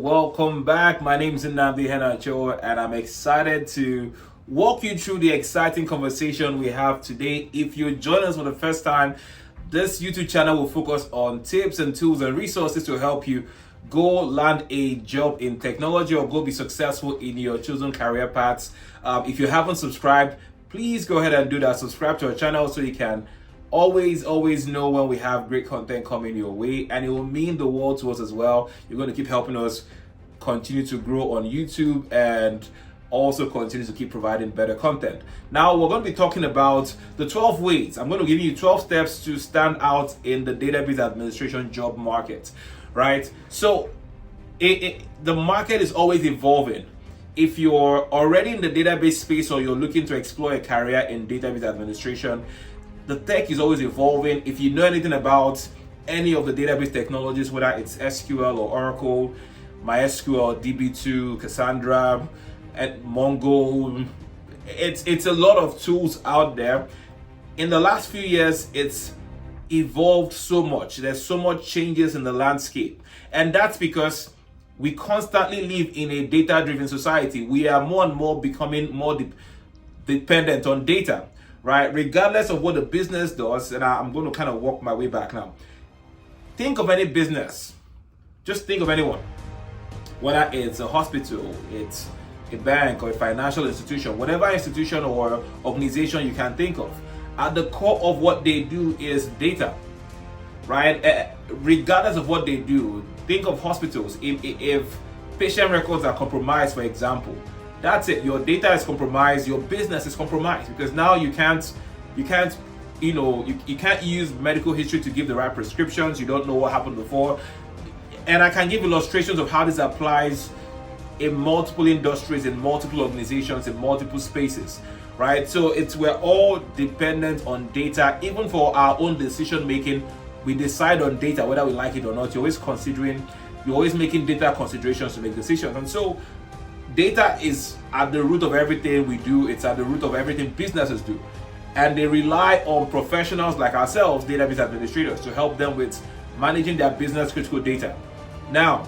Welcome back. My name is Nnamdi Henacho, and I'm excited to walk you through the exciting conversation we have today. If you join us for the first time, this YouTube channel will focus on tips and tools and resources to help you go land a job in technology or go be successful in your chosen career paths. If you haven't subscribed, please go ahead and do that. Subscribe to our channel so you can always know when we have great content coming your way, and it will mean the world to us as well. You're going to keep helping us continue to grow on YouTube and also continue to keep providing better content. Now we're going to be talking about the 12 ways. I'm going to give you 12 steps to stand out in the database administration job market, right? So the market is always evolving. If you're already in the database space or you're looking to explore a career in database administration, the tech is always evolving. If you know anything about any of the database technologies, whether it's SQL or Oracle, MySQL, DB2, Cassandra, and Mongo, it's a lot of tools out there. In the last few years, it's evolved so much. There's so much changes in the landscape. And that's because we constantly live in a data-driven society. We are more and more becoming more dependent on data, right? Regardless of what the business does, and I'm going to kind of walk my way back now. Think of any business. Just think of anyone. Whether it's a hospital, it's a bank or a financial institution, whatever institution or organization you can think of, at the core of what they do is data, right? Regardless of what they do, think of hospitals. If patient records are compromised, for example, that's it. Your data is compromised. Your business is compromised because now you can't use medical history to give the right prescriptions. You don't know what happened before. And I can give illustrations of how this applies in multiple industries, in multiple organizations, in multiple spaces, right? So we're all dependent on data. Even for our own decision making, we decide on data whether we like it or not. You're always making data considerations to make decisions. And so data is at the root of everything we do. It's at the root of everything businesses do. And they rely on professionals like ourselves, database administrators, to help them with managing their business critical data. Now,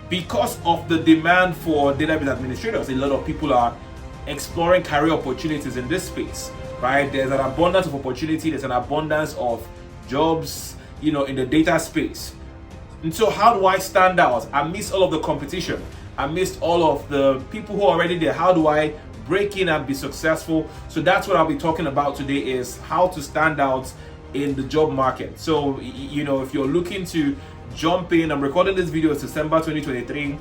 because of the demand for database administrators, a lot of people are exploring career opportunities in this space, right? There's an abundance of opportunity. There's an abundance of jobs, in the data space. And so how do I stand out amidst all of the competition? Amidst all of the people who are already there, how do I break in and be successful? So that's what I'll be talking about today, is how to stand out in the job market. So, if you're looking to jump in, I'm recording this video in December 2023.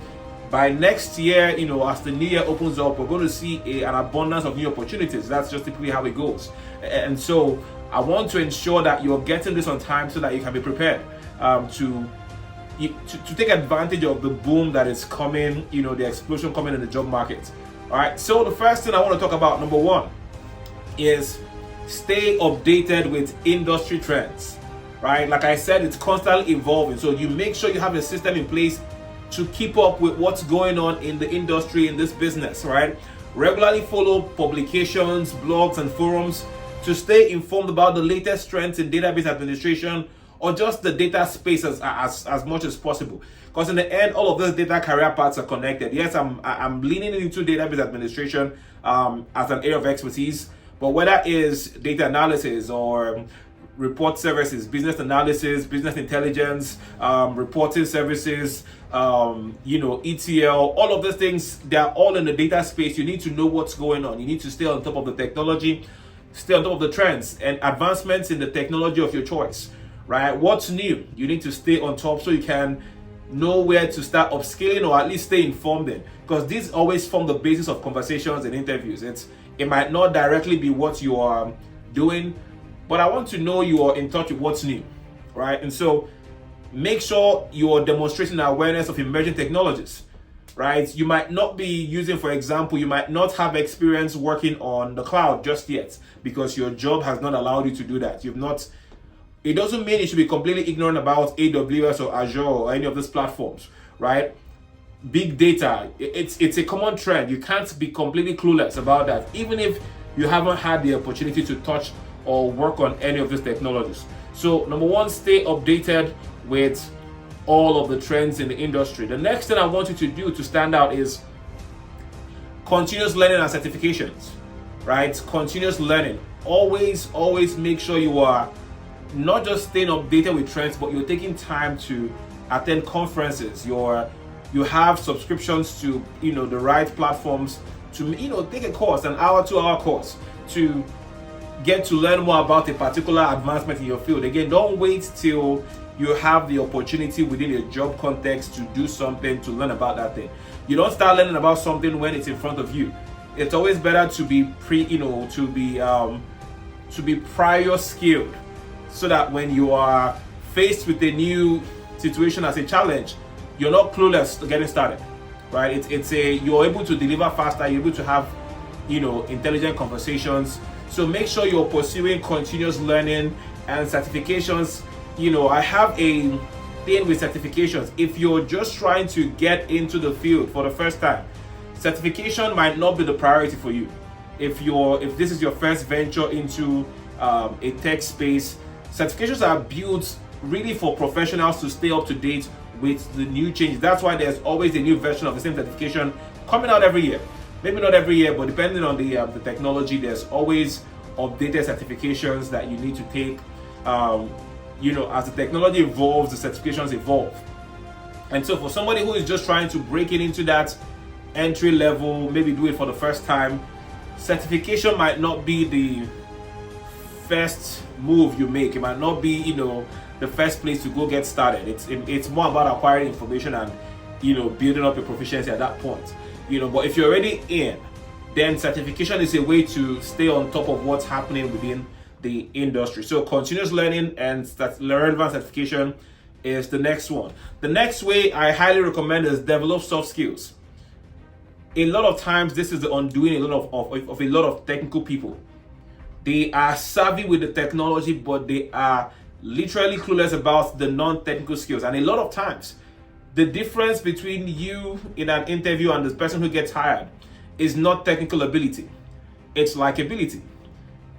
By next year, as the new year opens up, we're going to see an abundance of new opportunities. That's just typically how it goes. And so I want to ensure that you're getting this on time so that you can be prepared to take advantage of the boom that is coming, the explosion coming in the job market. All right, so the first thing I want to talk about, number one, is stay updated with industry trends, right? Like I said, it's constantly evolving. So you make sure you have a system in place to keep up with what's going on in the industry, in this business, right? Regularly follow publications, blogs, and forums to stay informed about the latest trends in database administration, or just the data space as much as possible. Because in the end, all of those data career paths are connected. Yes, I'm leaning into database administration as an area of expertise, but whether it is data analysis or report services, business analysis, business intelligence, reporting services, ETL, all of those things, they're all in the data space. You need to know what's going on. You need to stay on top of the technology, stay on top of the trends and advancements in the technology of your choice. Right? What's new? You need to stay on top so you can know where to start upscaling, or at least stay informed in. Because these always form the basis of conversations and interviews. It might not directly be what you are doing, but I want to know you are in touch with what's new, right? And so make sure you are demonstrating awareness of emerging technologies, right? You might not be using, for example, you might not have experience working on the cloud just yet because your job has not allowed you to do that. It doesn't mean you should be completely ignorant about AWS or Azure or any of these platforms, right? Big data, it's a common trend. You can't be completely clueless about that, even if you haven't had the opportunity to touch or work on any of these technologies. So number one, stay updated with all of the trends in the industry. The next thing I want you to do to stand out is continuous learning and certifications, right? Continuous learning. Always make sure you are not just staying updated with trends, but you're taking time to attend conferences. You have subscriptions to the right platforms to take a course, an hour, 2-hour course, to get to learn more about a particular advancement in your field. Again, don't wait till you have the opportunity within a job context to do something, to learn about that thing. You don't start learning about something when it's in front of you. It's always better to be to be prior skilled, so that when you are faced with a new situation as a challenge, you're not clueless to getting started, right? You're able to deliver faster, you're able to have intelligent conversations. So make sure you're pursuing continuous learning and certifications. I have a thing with certifications. If you're just trying to get into the field for the first time, certification might not be the priority for you. If this is your first venture into a tech space, certifications are built really for professionals to stay up to date with the new changes. That's why there's always a new version of the same certification coming out every year. Maybe not every year, but depending on the technology, there's always updated certifications that you need to take. As the technology evolves, the certifications evolve. And so for somebody who is just trying to break it into that entry level, maybe do it for the first time, certification might not be the first move you make. It might not be the first place to go get started. It's more about acquiring information and building up your proficiency at that point. But if you're already in, then certification is a way to stay on top of what's happening within the industry. So continuous learning and relevant certification is the next one. The next way I highly recommend is develop soft skills. A lot of times this is the undoing of a lot of technical people. They are savvy with the technology, but they are literally clueless about the non-technical skills. And a lot of times the difference between you in an interview and the person who gets hired is not technical ability. It's likability.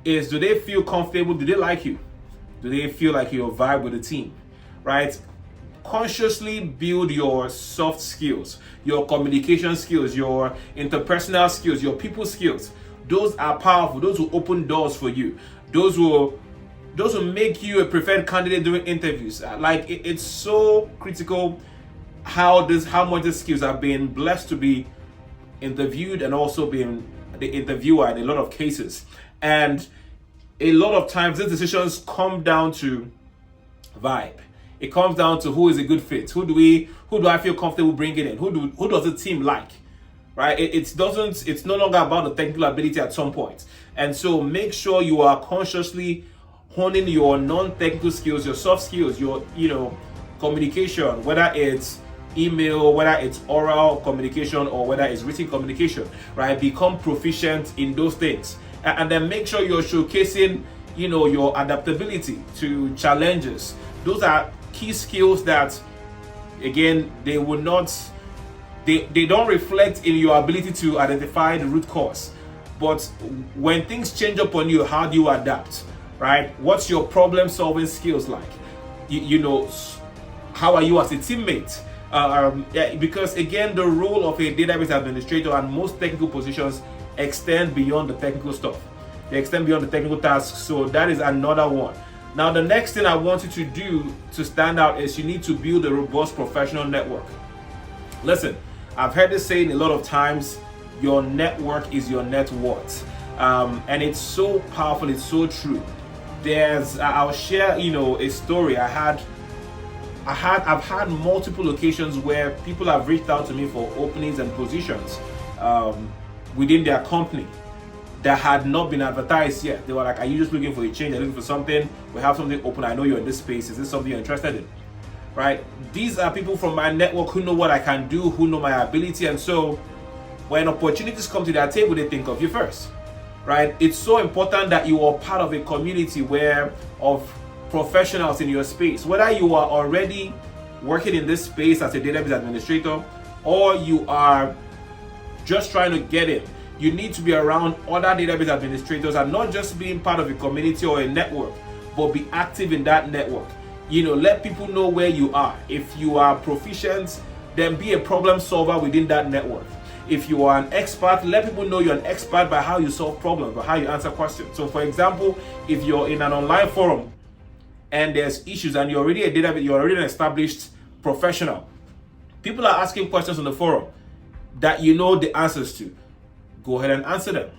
Do they feel comfortable? Do they like you? Do they feel like you're a vibe with the team? Right? Consciously build your soft skills, your communication skills, your interpersonal skills, your people skills. Those are powerful. Those will open doors for you. Those will make you a preferred candidate during interviews. It's so critical how much these skills are being blessed to be interviewed and also being the interviewer in a lot of cases. And a lot of times these decisions come down to vibe. It comes down to who is a good fit. Who do I feel comfortable bringing in? Who does the team like? Right? It's no longer about the technical ability at some point. And so make sure you are consciously honing your non-technical skills, your soft skills, your communication, whether it's email, whether it's oral communication, or whether it's written communication, right? Become proficient in those things. And then make sure you're showcasing, your adaptability to challenges. Those are key skills that, again, they don't reflect in your ability to identify the root cause. But when things change upon you, how do you adapt, right? What's your problem solving skills like? How are you as a teammate? Because again, the role of a database administrator and most technical positions extend beyond the technical stuff. They extend beyond the technical tasks. So that is another one. Now, the next thing I want you to do to stand out is you need to build a robust professional network. Listen, I've heard this saying a lot of times, your network is your net worth. And it's so powerful, it's so true. I'll share, a story. I've had multiple occasions where people have reached out to me for openings and positions within their company that had not been advertised yet. They were like, are you just looking for a change? Are you looking for something? We have something open. I know you're in this space. Is this something you're interested in? Right? These are people from my network who know what I can do, who know my ability. And so when opportunities come to their table, they think of you first. Right? It's so important that you are part of a community of professionals in your space. Whether you are already working in this space as a database administrator or you are just trying to get in, you need to be around other database administrators and not just being part of a community or a network, but be active in that network. let people know where you are. If you are proficient, then be a problem solver within that network. If you are an expert, let people know you're an expert by how you solve problems, by how you answer questions. So for example, if you're in an online forum and there's issues and you're already you're already an established professional, people are asking questions on the forum that you know the answers to, go ahead and answer them,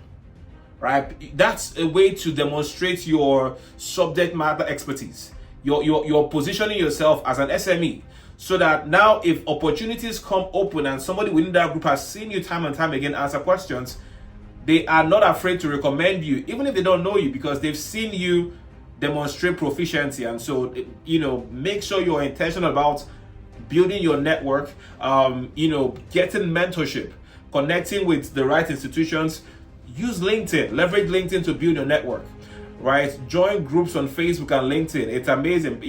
right? That's a way to demonstrate your subject matter expertise. You're positioning yourself as an SME, so that now if opportunities come open and somebody within that group has seen you time and time again answer questions, they are not afraid to recommend you, even if they don't know you, because they've seen you demonstrate proficiency. And so, make sure you're intentional about building your network, getting mentorship, connecting with the right institutions. Use LinkedIn, leverage LinkedIn to build your network, right? Join groups on Facebook and LinkedIn. It's amazing,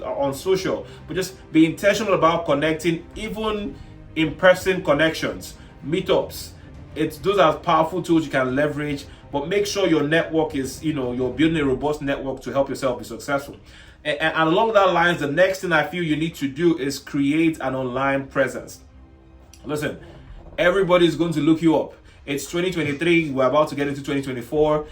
on social, but just be intentional about connecting, even in-person connections, meetups. Those are powerful tools you can leverage, but make sure your network is, you're building a robust network to help yourself be successful. And along that lines, the next thing I feel you need to do is create an online presence. Listen, everybody's going to look you up. It's 2023. We're about to get into 2024.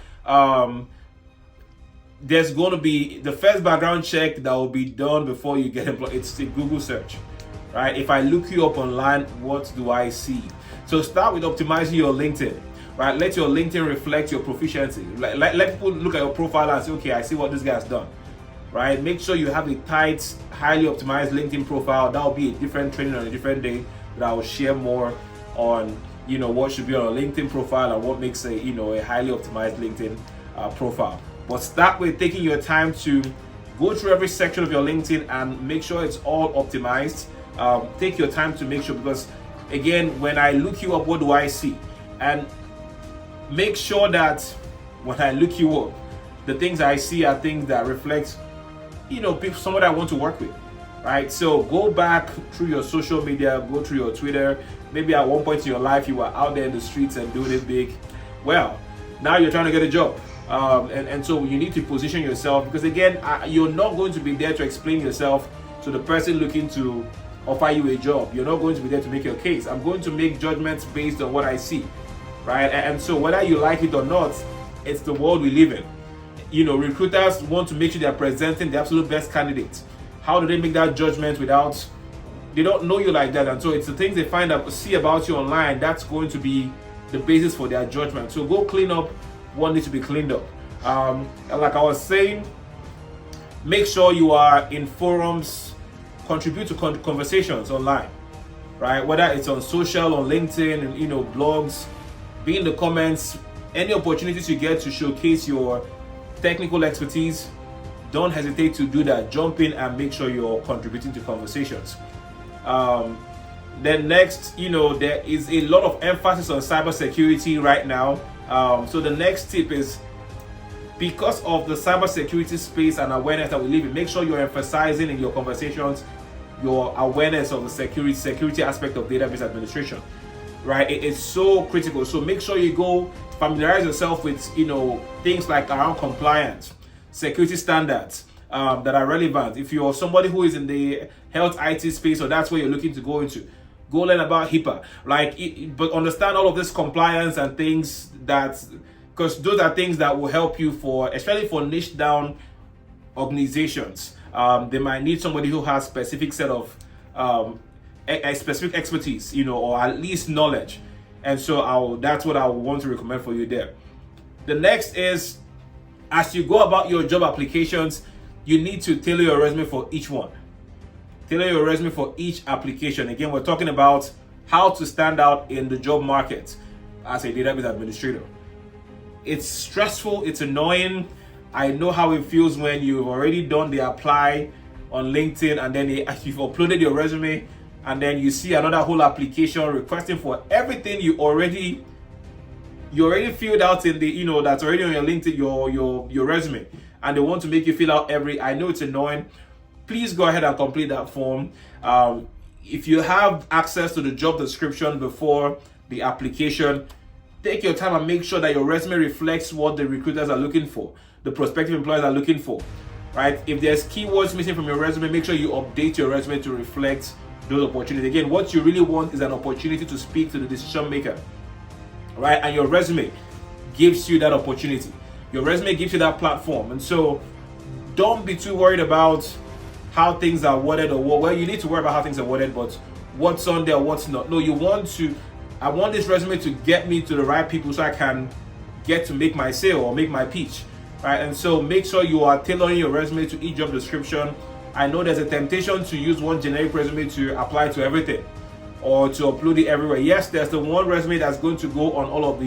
There's going to be the first background check that will be done before you get employed. It's a Google search, right? If I look you up online, what do I see? So start with optimizing your LinkedIn, right? Let your LinkedIn reflect your proficiency. Let people look at your profile and say, okay, I see what this guy has done, right? Make sure you have a tight, highly optimized LinkedIn profile. That will be a different training on a different day that I will share more on, what should be on a LinkedIn profile and what makes a highly optimized LinkedIn profile. But start with taking your time to go through every section of your LinkedIn and make sure it's all optimized. Take your time to make sure, because again, when I look you up, what do I see? And make sure that when I look you up, the things I see are things that reflect, people, somebody I want to work with, right? So go back through your social media, go through your Twitter. Maybe at one point in your life, you were out there in the streets and doing it big. Well, now you're trying to get a job. And so you need to position yourself, because again, you're not going to be there to explain yourself to the person looking to offer you a job. You're not going to be there to make your case. I'm going to make judgments based on what I see, right? And so whether you like it or not, it's the world we live in. Recruiters want to make sure they're presenting the absolute best candidates. How do they make that judgment without, they don't know you like that? And so it's the things they see about you online, that's going to be the basis for their judgment. So go clean up what needs to be cleaned up. And like I was saying, make sure you are in forums, contribute to conversations online, right? Whether it's on social, on LinkedIn, and blogs, be in the comments. Any opportunities you get to showcase your technical expertise, don't hesitate to do that. Jump in and make sure you're contributing to conversations. Then next, there is a lot of emphasis on cybersecurity right now. So the next tip is, because of the cybersecurity space and awareness that we live in, make sure you're emphasizing in your conversations your awareness of the security aspect of database administration, right? It's so critical. So make sure you go familiarize yourself with things like around compliance, security standards that are relevant. If you're somebody who is in the health IT space, or that's where you're looking to go into, go learn about HIPAA, but understand all of this compliance and things because those are things that will help you especially for niche down organizations. They might need somebody who has specific set of a specific expertise, or at least knowledge. And so that's what I would want to recommend for you there. The next is, as you go about your job applications, you need to tailor your resume for each one. Tailor your resume for each application. Again, we're talking about how to stand out in the job market as a database administrator. It's stressful, it's annoying. I know how it feels when you've already done the apply on LinkedIn and then you've uploaded your resume and then you see another whole application requesting for everything you already filled out in the, that's already on your LinkedIn, your resume, and they want to make you fill out I know it's annoying. Please go ahead and complete that form. If you have access to the job description before the application, take your time and make sure that your resume reflects what the recruiters are looking for, the prospective employers are looking for. right? If there's keywords missing from your resume, make sure you update your resume to reflect those opportunities. Again, what you really want is an opportunity to speak to the decision maker, right? And your resume gives you that opportunity. Your resume gives you that platform. And so don't be too worried about how things are worded, or well, you need to worry about how things are worded, but what's on there, what's not. No, I want this resume to get me to the right people so I can get to make my sale or make my pitch, right? And so make sure you are tailoring your resume to each job description. I know there's a temptation to use one generic resume to apply to everything or to upload it everywhere. Yes, there's the one resume that's going to go on all of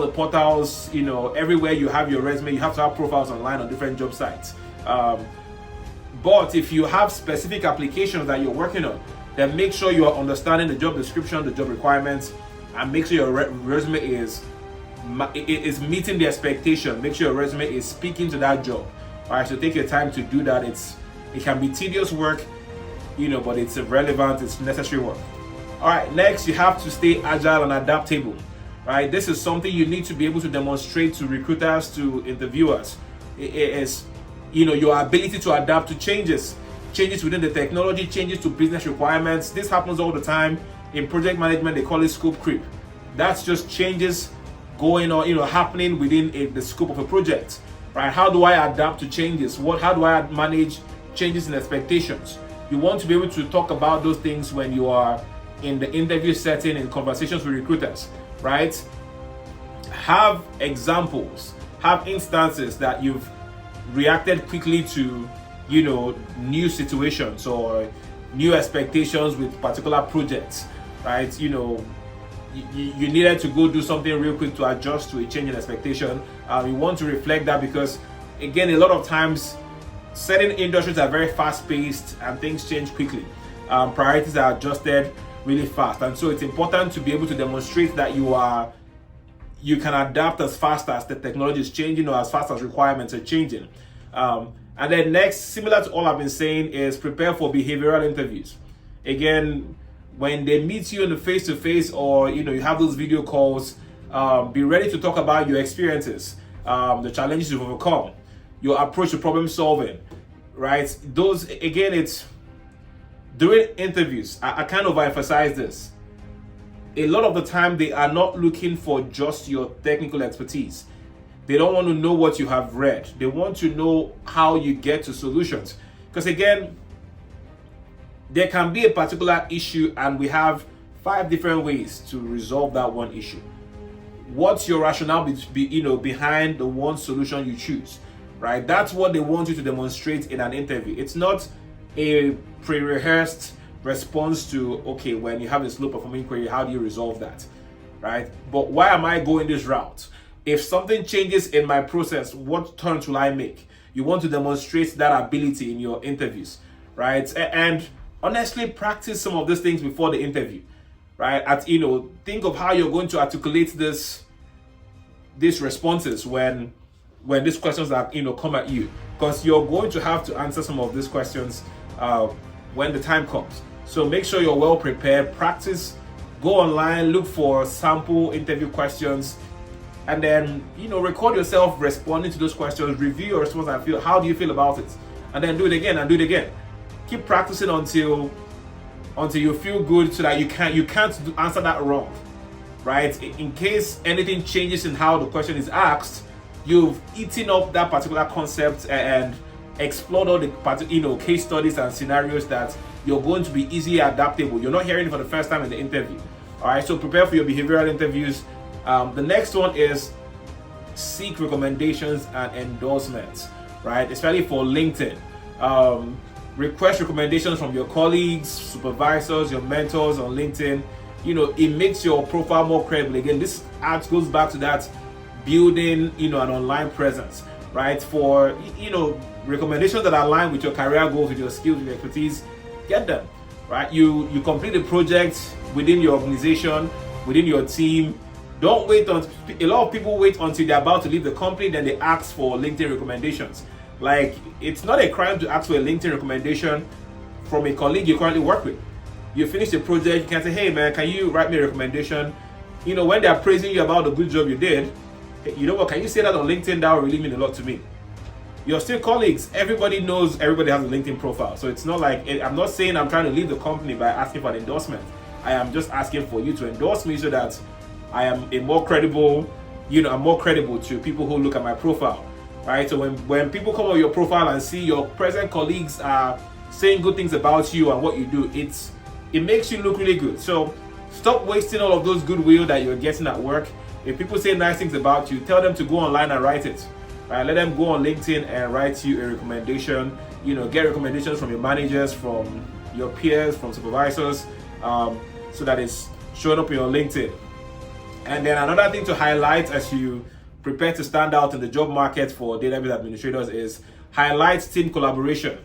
the portals, everywhere you have your resume. You have to have profiles online on different job sites. But if you have specific applications that you're working on, then make sure you are understanding the job description, the job requirements, and make sure your resume is meeting the expectation. Make sure your resume is speaking to that job. All right, so take your time to do that. It can be tedious work, but it's relevant, it's necessary work. All right, next, you have to stay agile and adaptable. Right, this is something you need to be able to demonstrate to recruiters, to interviewers. It is, your ability to adapt to changes within the technology, changes to business requirements. This happens all the time in project management. They call it scope creep. That's just changes going on, happening within the scope of a project. Right? How do I adapt to changes? How do I manage changes in expectations? You want to be able to talk about those things when you are in the interview setting, in conversations with recruiters. Right? Have examples, have instances that you've reacted quickly to, new situations or new expectations with particular projects, right? You needed to go do something real quick to adjust to a change in expectation. You want to reflect that because, again, a lot of times, certain industries are very fast-paced and things change quickly. Priorities are adjusted really fast, and so it's important to be able to demonstrate that you can adapt as fast as the technology is changing or as fast as requirements are changing. And then next, similar to all I've been saying, is prepare for behavioral interviews. Again, when they meet you in the face-to-face, or you have those video calls, be ready to talk about your experiences, the challenges you've overcome, your approach to problem solving, right? Those, again, it's during interviews, I kind of emphasize this. A lot of the time, they are not looking for just your technical expertise. They don't want to know what you have read. They want to know how you get to solutions. Because again, there can be a particular issue and we have 5 different ways to resolve that one issue. What's your rationale behind the one solution you choose, right? That's what they want you to demonstrate in an interview. It's not a pre-rehearsed response to, okay, when you have a slow performing query, how do you resolve that, right? But why am I going this route? If something changes in my process, what turns will I make? You want to demonstrate that ability in your interviews, right? And honestly, practice some of these things before the interview, right? Think of how you're going to articulate these responses when these questions are come at you, because you're going to have to answer some of these questions when the time comes. So make sure you're well prepared. Practice. Go online, look for sample interview questions, and then record yourself responding to those questions. Review your response and feel, how do you feel about it, and then do it again and do it again. Keep practicing until you feel good, so that you can't answer that wrong, right? In case anything changes in how the question is asked, you've eaten up that particular concept and explored all the case studies and scenarios that you're going to be easily adaptable. You're not hearing it for the first time in the interview. All right, so prepare for your behavioral interviews. The next one is seek recommendations and endorsements, right? Especially for LinkedIn. Request recommendations from your colleagues, supervisors, your mentors on LinkedIn. It makes your profile more credible. Again, this goes back to that building, an online presence, right? For, recommendations that align with your career goals, with your skills, with your expertise, get them, right? You complete a project within your organization, within your team. Don't wait a lot of people wait until they're about to leave the company, then they ask for LinkedIn recommendations. Like, it's not a crime to ask for a LinkedIn recommendation from a colleague you currently work with. You finish the project, you can say, hey man, can you write me a recommendation? When they're praising you about the good job you did, you know what, can you say that on LinkedIn? That will really mean a lot to me. you're still colleagues. Everybody knows everybody has a LinkedIn profile. So it's not like, I'm not saying I'm trying to leave the company by asking for an endorsement. I am just asking for you to endorse me so that I am a more credible, I'm more credible to people who look at my profile, right? So when people come on your profile and see your present colleagues are saying good things about you and what you do, it makes you look really good. So stop wasting all of those goodwill that you're getting at work. If people say nice things about you, tell them to go online and write it. Right? Let them go on LinkedIn and write you a recommendation. Get recommendations from your managers, from your peers, from supervisors, so that it's showing up in your LinkedIn. And then another thing to highlight as you prepare to stand out in the job market for database administrators is highlight team collaboration.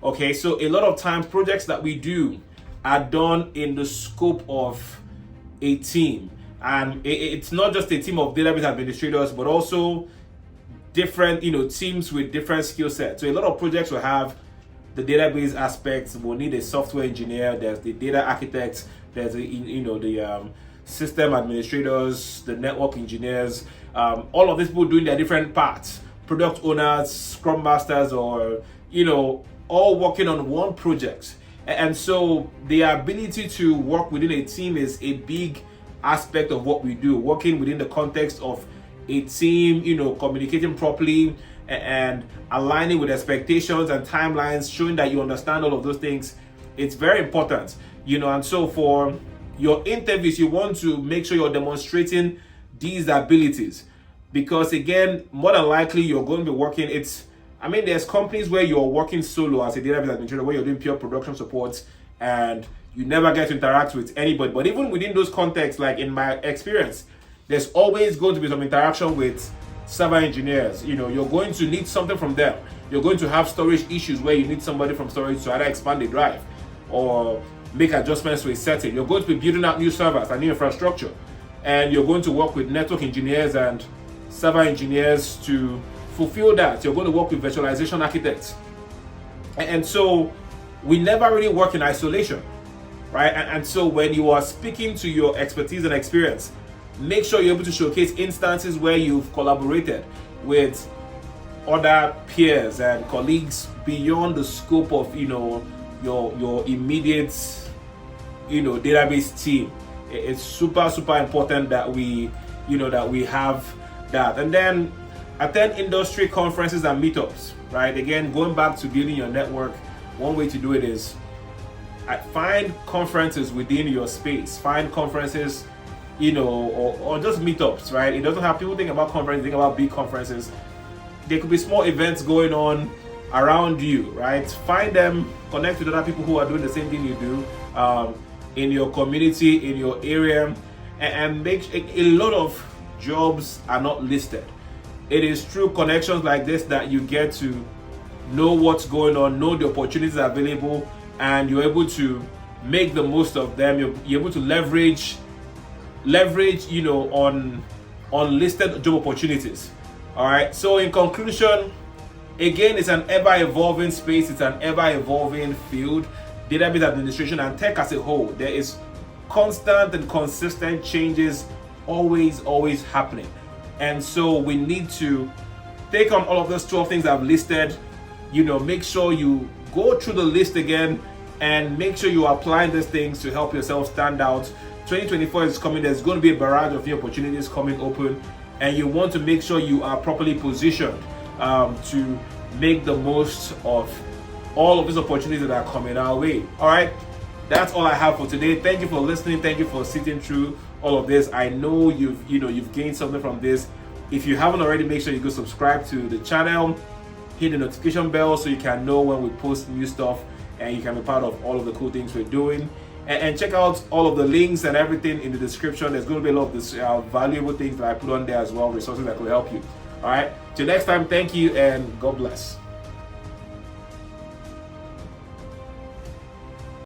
Okay, so a lot of times projects that we do are done in the scope of a team. And it's not just a team of database administrators, but also different, teams with different skill sets. So a lot of projects will have the database aspects. We'll need a software engineer. There's the data architect. There's the system administrators, the network engineers. All of these people doing their different parts. Product owners, scrum masters, or all working on one project. And so the ability to work within a team is a big aspect of what we do. Working within the context of a team, communicating properly and aligning with expectations and timelines, showing that you understand all of those things. It's very important, and so for your interviews, you want to make sure you're demonstrating these abilities, because again, more than likely you're going to be working, there's companies where you're working solo as a database administrator, where you're doing pure production support and you never get to interact with anybody. But even within those contexts, like in my experience, there's always going to be some interaction with server engineers. You're going to need something from them. You're going to have storage issues where you need somebody from storage to either expand the drive or make adjustments to a setting. You're going to be building out new servers and new infrastructure. And you're going to work with network engineers and server engineers to fulfill that. You're going to work with virtualization architects. And so we never really work in isolation, right? And so when you are speaking to your expertise and experience, make sure you're able to showcase instances where you've collaborated with other peers and colleagues beyond the scope of your immediate database team. It's super important that we have that. And then attend industry conferences and meetups, right? Again, going back to building your network, one way to do it is find conferences within your space. Find conferences, or just meetups, right? It doesn't have, people think about conferences, think about big conferences. There could be small events going on around you, right? Find them, connect with other people who are doing the same thing you do in your community, in your area, and make a lot of jobs are not listed. It is through connections like this that you get to know what's going on, know the opportunities available, and you're able to make the most of them. You're able to leverage on listed job opportunities. All right, so in conclusion, again, it's an ever-evolving space, it's an ever-evolving field, database administration and tech as a whole. There is constant and consistent changes always happening. And so we need to take on all of those 12 things I've listed, make sure you go through the list again and make sure you are applying these things to help yourself stand out. 2024 is coming, there's going to be a barrage of new opportunities coming open, and you want to make sure you are properly positioned to make the most of all of these opportunities that are coming our way. All right, that's all I have for today. Thank you for listening. Thank you for sitting through all of this. I know you've gained something from this. If you haven't already, make sure you go subscribe to the channel, hit the notification bell so you can know when we post new stuff and you can be part of all of the cool things we're doing. And check out all of the links and everything in the description. There's going to be a lot of this valuable things that I put on there as well, resources that could help you. All right, till next time, thank you and God bless.